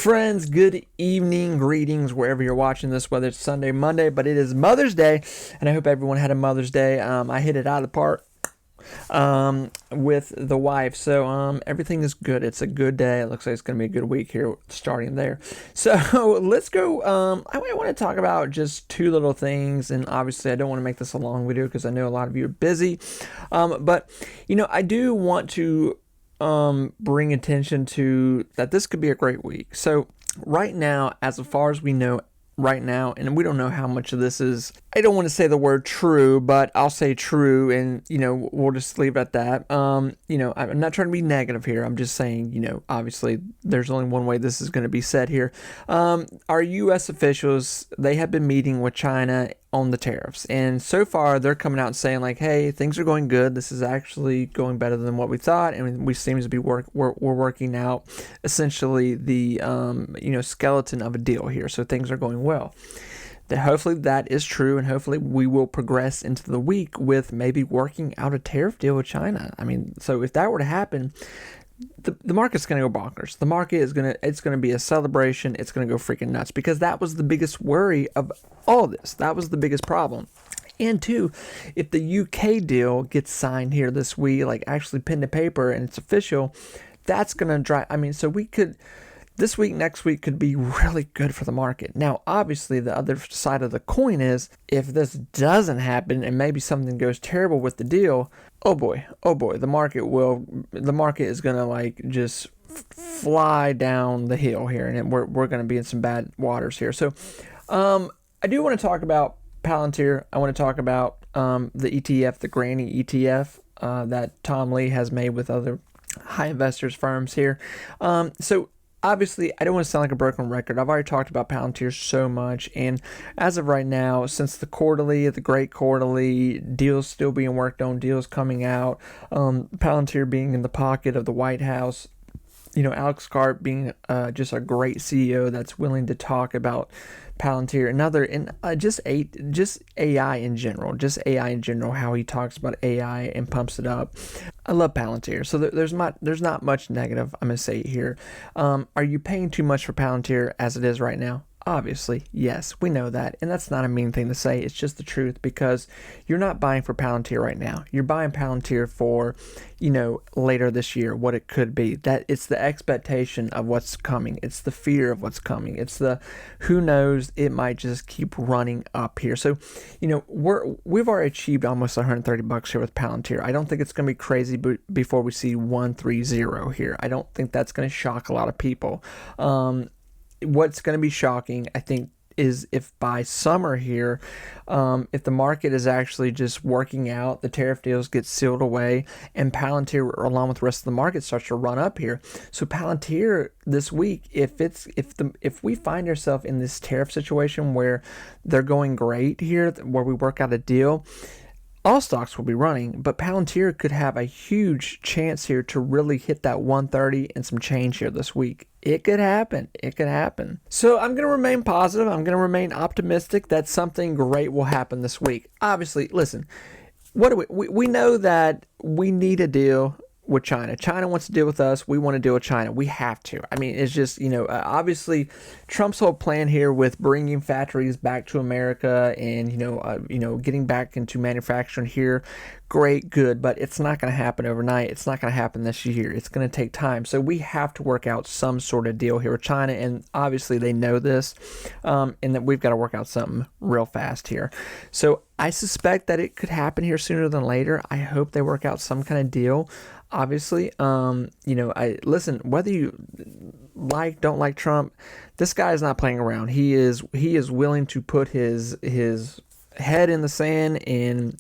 Friends, good evening, greetings, wherever you're watching this, whether it's Sunday, Monday, but it is Mother's Day, and I hope everyone had a Mother's Day. I hit it out of the park with the wife, so everything is good. It's a good day. It looks like it's going to be a good week here starting there. So let's go. I want to talk about just two little things, and obviously I don't want to make this a long video because I know a lot of you are busy, but I do want to bring attention to that this could be a great week. So right now, as far as we know right now, and we don't know how much of this is, I don't want to say the word true, but I'll say true, and we'll just leave it at that. I'm not trying to be negative here. I'm just saying, obviously there's only one way this is going to be said here. Our U.S. officials, they have been meeting with China on the tariffs, and so far they're coming out and saying like, hey, things are going good. This is actually going better than what we thought, and we seem to be we're working out essentially the skeleton of a deal here. So things are going well. That hopefully that is true, and hopefully we will progress into the week with maybe working out a tariff deal with China. I mean, so if that were to happen, the market's going to go bonkers. The market is it's going to be a celebration. It's going to go freaking nuts, because that was the biggest worry of all this. That was the biggest problem. And two, if the UK deal gets signed here this week, like actually pen to paper and it's official, that's going to drive. I mean, so we could, this week, next week could be really good for the market. Now, obviously, the other side of the coin is if this doesn't happen and maybe something goes terrible with the deal, oh boy, the market is going to like just fly down the hill here, and we're going to be in some bad waters here. So I do want to talk about Palantir. I want to talk about the ETF, the Granny ETF that Tom Lee has made with other high investors firms here. So obviously, I don't want to sound like a broken record. I've already talked about Palantir so much, and as of right now, since the great quarterly, deals still being worked on, deals coming out, Palantir being in the pocket of the White House, Alex Karp being just a great CEO that's willing to talk about Palantir and just AI in general, how he talks about AI and pumps it up. I love Palantir. So there's not much negative I'm going to say here. Are you paying too much for Palantir as it is right now? Obviously, yes, we know that, and that's not a mean thing to say. It's just the truth, because you're not buying for Palantir right now. You're buying Palantir for, later this year, what it could be. That it's the expectation of what's coming. It's the fear of what's coming. It's the who knows. It might just keep running up here. So, we've already achieved almost $130 here with Palantir. I don't think it's going to be crazy before we see 130 here. I don't think that's going to shock a lot of people. What's going to be shocking, I think, is if by summer here, if the market is actually just working out, the tariff deals get sealed away, and Palantir, along with the rest of the market, starts to run up here. So Palantir this week, if we find ourselves in this tariff situation where they're going great here, where we work out a deal, all stocks will be running, but Palantir could have a huge chance here to really hit that 130 and some change here this week. It could happen. So I'm going to remain positive. I'm going to remain optimistic that something great will happen this week. Obviously, listen, what do we know that we need a deal with China. China wants to deal with us. We want to deal with China. We have to. I mean, it's just, obviously Trump's whole plan here with bringing factories back to America and, getting back into manufacturing here. Great, good, but it's not going to happen overnight. It's not going to happen this year. It's going to take time. So we have to work out some sort of deal here with China, and obviously they know this, and that we've got to work out something real fast here. So I suspect that it could happen here sooner than later. I hope they work out some kind of deal. Obviously, I listen, whether you don't like Trump, this guy is not playing around. He is willing to put his head in the sand and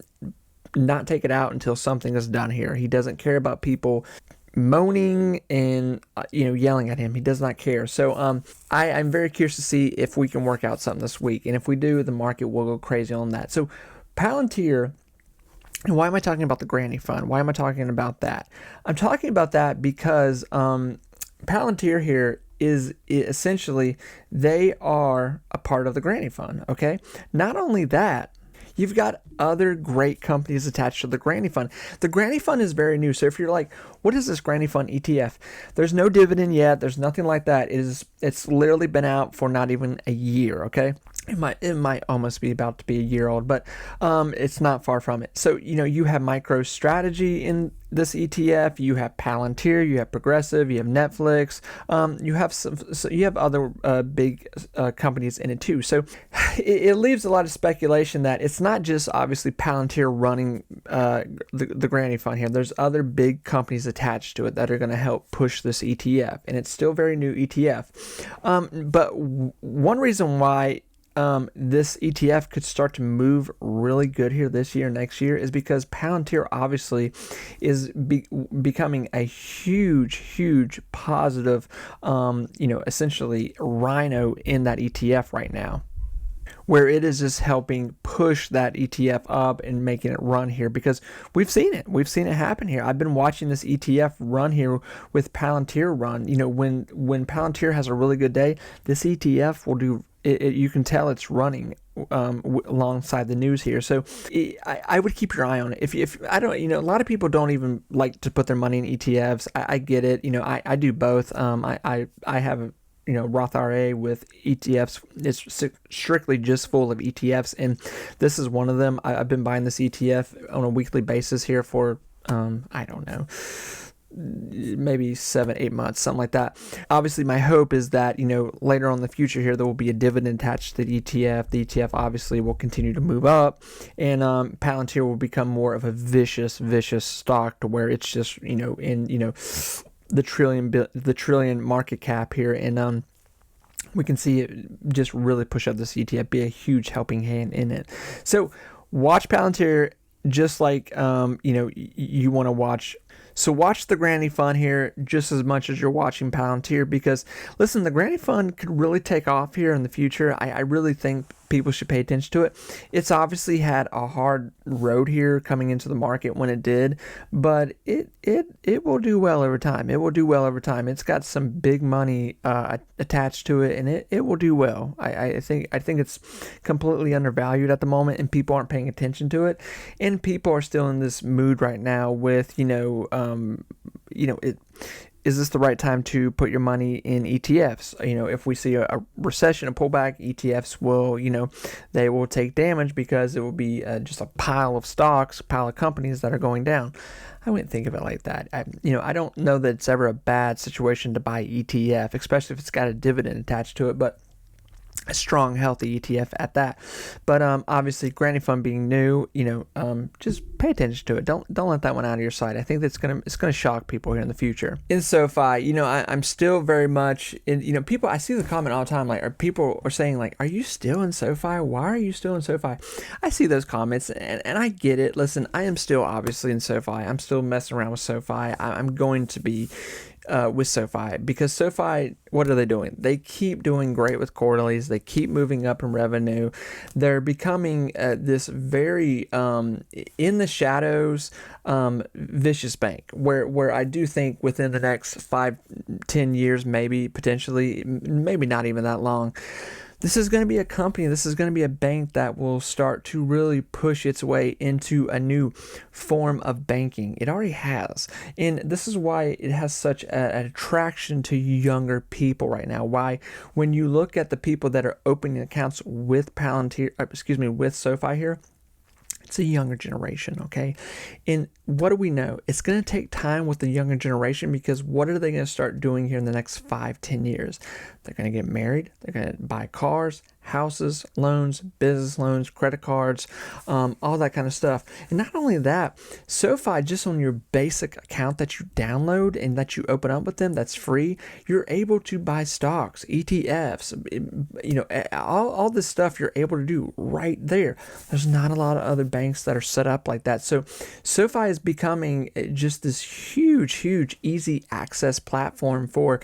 not take it out until something is done here. He doesn't care about people moaning and yelling at him. He does not care. So I'm very curious to see if we can work out something this week, and if we do, the market will go crazy on that. So Palantir. And why am I talking about the Granny Fund? Why am I talking about that? I'm talking about that because Palantir here is essentially, they are a part of the Granny Fund, okay? Not only that, you've got other great companies attached to the Granny Fund. The Granny Fund is very new. So if you're like, what is this Granny Fund ETF? There's no dividend yet. There's nothing like that. It's literally been out for not even a year, okay? It might almost be about to be a year old, but it's not far from it. So, you have MicroStrategy in this ETF, you have Palantir, you have Progressive, you have Netflix, you have other big companies in it too. So it leaves a lot of speculation that it's not just obviously Palantir running the Granny Fund here. There's other big companies attached to it that are going to help push this ETF, and it's still very new ETF. But one reason why this ETF could start to move really good here this year, next year, is because Palantir obviously is becoming a huge positive, essentially rhino in that ETF right now, where it is just helping push that ETF up and making it run here, because we've seen it happen here. I've been watching this ETF run here with Palantir run. When Palantir has a really good day, this ETF will do it. You can tell it's running alongside the news here. So I would keep your eye on it. If I don't, a lot of people don't even like to put their money in ETFs. I get it. I do both. I have a Roth IRA with ETFs. It's strictly just full of ETFs, and this is one of them. I've been buying this ETF on a weekly basis here for I don't know, maybe 7-8 months, something like that. Obviously my hope is that later on in the future here there will be a dividend attached to the ETF. The ETF obviously will continue to move up, and Palantir will become more of a vicious stock, to where it's just the trillion market cap here, and we can see it just really push up this ETF, be a huge helping hand in it. So watch Palantir just like you want to watch. So watch the Granny Fund here just as much as you're watching Palantir, because listen, the Granny Fund could really take off here in the future. I really think people should pay attention to it. It's obviously had a hard road here coming into the market when it did, but it will do well over time. It will do well over time. It's got some big money attached to it, and it will do well. I think it's completely undervalued at the moment, and people aren't paying attention to it, and people are still in this mood right now with is this the right time to put your money in ETFs? If we see a recession, a pullback, ETFs will, they will take damage, because it will be just a pile of stocks, pile of companies that are going down. I wouldn't think of it like that. I don't know that it's ever a bad situation to buy ETF, especially if it's got a dividend attached to it, but a strong, healthy ETF at that. But obviously, Granny Fund being new, just pay attention to it. Don't let that one out of your sight. I think that's it's gonna shock people here in the future. In SoFi, I'm still very much in. People, I see the comment all the time, like, people are saying, like, are you still in SoFi? Why are you still in SoFi? I see those comments, and I get it. Listen, I am still obviously in SoFi. I'm still messing around with SoFi. I'm going to be with SoFi, because SoFi, what are they doing? They keep doing great with quarterlies. They keep moving up in revenue. They're becoming this very in the shadows vicious bank, where I do think within the next 5-10 years, maybe potentially, maybe not even that long, this is going to be a company, this is going to be a bank that will start to really push its way into a new form of banking. It already has. And this is why it has such an attraction to younger people right now. Why, when you look at the people that are opening accounts with with SoFi here, it's a younger generation, okay? And what do we know? It's going to take time with the younger generation, because what are they going to start doing here in the next 5-10 years? They're going to get married. They're going to buy cars, houses, loans, business loans, credit cards, all that kind of stuff. And not only that, SoFi, just on your basic account that you download and that you open up with them, that's free, you're able to buy stocks, ETFs, all this stuff you're able to do right there. There's not a lot of other banks that are set up like that. So SoFi is becoming just this huge, easy access platform for,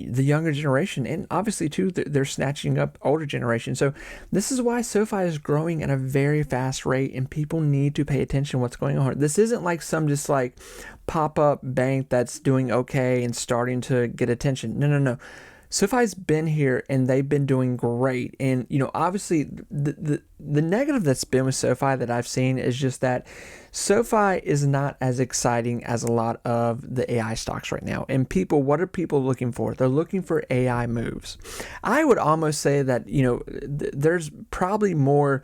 the younger generation. And obviously too, they're snatching up older generation. So this is why SoFi is growing at a very fast rate, and people need to pay attention to what's going on. This isn't like some just like pop-up bank that's doing okay and starting to get attention. No. SoFi's been here and they've been doing great. And, obviously the negative that's been with SoFi that I've seen is just that SoFi is not as exciting as a lot of the AI stocks right now. And what are people looking for? They're looking for AI moves. I would almost say that, there's probably more,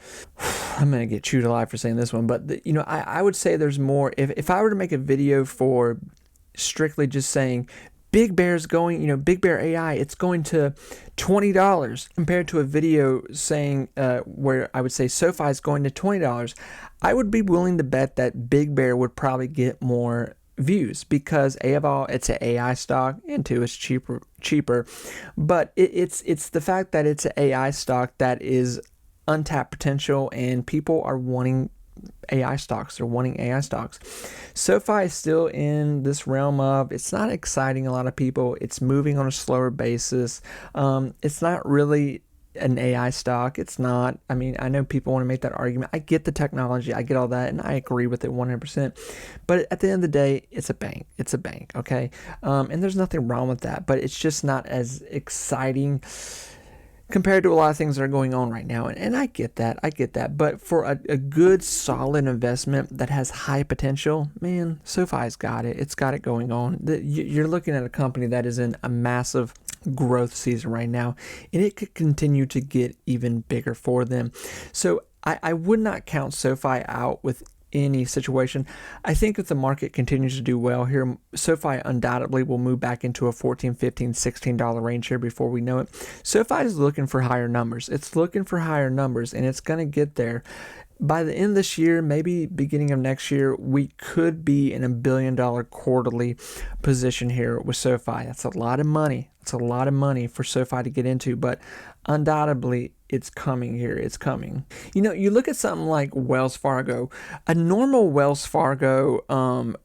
I'm going to get chewed alive for saying this one, but I would say there's more, if I were to make a video for strictly just saying Big Bear's going, Big Bear AI, it's going to $20 compared to a video saying where I would say SoFi is going to $20, I would be willing to bet that Big Bear would probably get more views because A of all, it's an AI stock, and two, it's cheaper. But it's the fact that it's an AI stock that is untapped potential, and people are wanting AI stocks. They're wanting AI stocks. SoFi is still in this realm of, it's not exciting a lot of people. It's moving on a slower basis. It's not really an AI stock. It's not. I mean, I know people want to make that argument. I get the technology. I get all that, and I agree with it 100%. But at the end of the day, it's a bank. It's a bank, okay? And there's nothing wrong with that, but it's just not as exciting compared to a lot of things that are going on right now. And I get that. But for a good, solid investment that has high potential, man, SoFi's got it. It's got it going on. You're looking at a company that is in a massive growth season right now, and it could continue to get even bigger for them. So I would not count SoFi out with any situation. I think if the market continues to do well here, SoFi undoubtedly will move back into a $14, $15, $16 range here before we know it. SoFi is looking for higher numbers. It's looking for higher numbers, and it's going to get there. By the end of this year, maybe beginning of next year, we could be in $1 billion quarterly position here with SoFi. That's a lot of money. It's a lot of money for SoFi to get into, but undoubtedly it's coming here. It's coming. You look at something like Wells Fargo. A normal Wells Fargo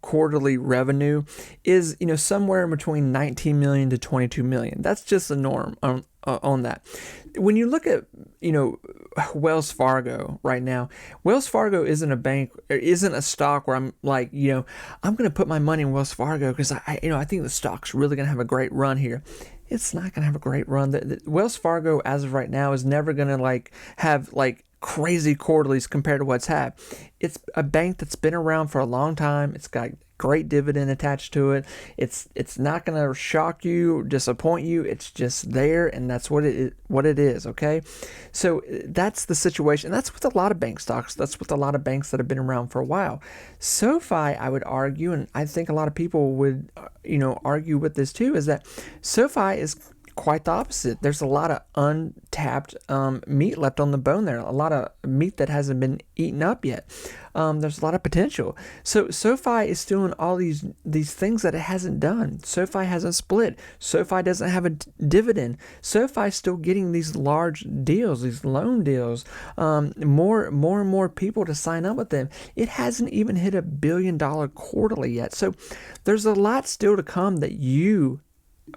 quarterly revenue is, somewhere in between 19 million to 22 million. That's just the norm on that. When you look at, Wells Fargo right now, Wells Fargo isn't a bank, or isn't a stock where I'm like, I'm going to put my money in Wells Fargo because I think the stock's really going to have a great run here. It's not going to have a great run. The Wells Fargo, as of right now, is never going to have crazy quarterlies compared to what's had. It's a bank that's been around for a long time. It's got great dividend attached to it. It's not going to shock you, disappoint you. It's just there, and that's what it is, okay? So that's the situation. That's with a lot of bank stocks. That's with a lot of banks that have been around for a while. SoFi, I would argue, and I think a lot of people would, argue with this too, is that SoFi is quite the opposite. There's a lot of untapped meat left on the bone there. A lot of meat that hasn't been eaten up yet. There's a lot of potential. So SoFi is doing all these things that it hasn't done. SoFi hasn't split. SoFi doesn't have a dividend. SoFi is still getting these large deals, these loan deals, more and more people to sign up with them. It hasn't even hit $1 billion quarterly yet. So there's a lot still to come that you,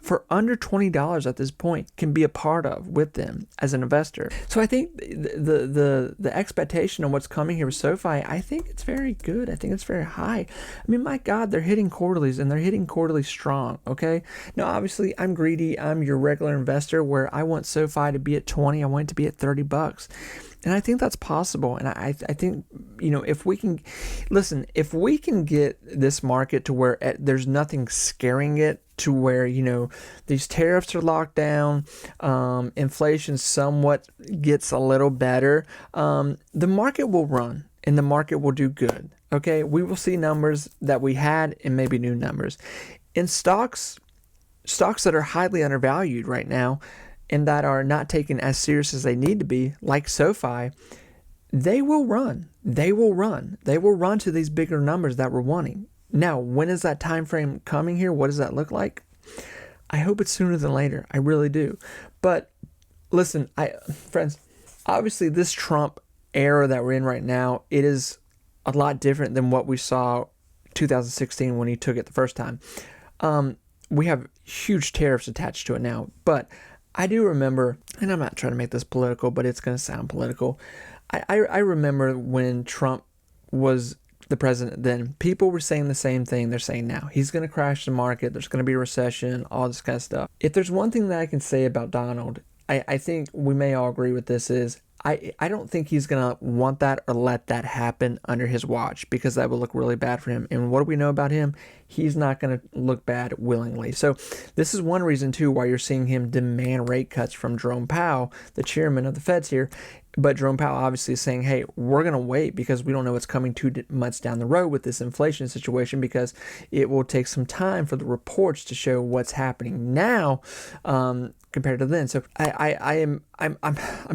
for under $20 at this point, can be a part of with them as an investor. So I think the expectation of what's coming here with SoFi, I think it's very good. I think it's very high. I mean, my God, they're hitting quarterlies, and they're hitting quarterly strong, okay? Now, obviously, I'm greedy. I'm your regular investor where I want SoFi to be at 20. I want it to be at $30. And I think that's possible. And I think, if we can, listen, if we can get this market to where there's nothing scaring it, to where, these tariffs are locked down, inflation somewhat gets a little better, the market will run and the market will do good. Okay. We will see numbers that we had and maybe new numbers. In stocks that are highly undervalued right now, and that are not taken as serious as they need to be, like SoFi, they will run. They will run to these bigger numbers that we're wanting. Now, when is that time frame coming here? What does that look like? I hope it's sooner than later. I really do. But listen, friends, obviously this Trump era that we're in right now, it is a lot different than what we saw 2016 when he took it the first time. We have huge tariffs attached to it now, but I do remember, and I'm not trying to make this political, but it's going to sound political. I remember when Trump was the president then. People were saying the same thing they're saying now. He's going to crash the market. There's going to be a recession, all this kind of stuff. If there's one thing that I can say about Donald, I think we may all agree with this, is I don't think he's going to want that or let that happen under his watch, because that would look really bad for him. And what do we know about him? He's not going to look bad willingly. So this is one reason, too, why you're seeing him demand rate cuts from Jerome Powell, the chairman of the Feds here. But Jerome Powell obviously is saying, hey, we're going to wait because we don't know what's coming 2 months down the road with this inflation situation, because it will take some time for the reports to show what's happening now compared to then. So I'm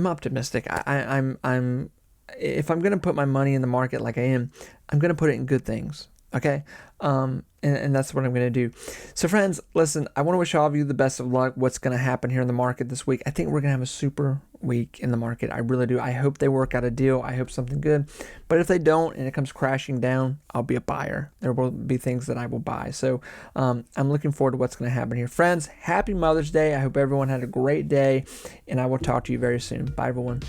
optimistic. I'm if I'm going to put my money in the market like I am, I'm going to put it in good things. Okay. And that's what I'm going to do. So friends, listen, I want to wish all of you the best of luck. What's going to happen here in the market this week? I think we're going to have a super week in the market. I really do. I hope they work out a deal. I hope something good. But if they don't and it comes crashing down, I'll be a buyer. There will be things that I will buy. So I'm looking forward to what's going to happen here. Friends, happy Mother's Day. I hope everyone had a great day, and I will talk to you very soon. Bye, everyone.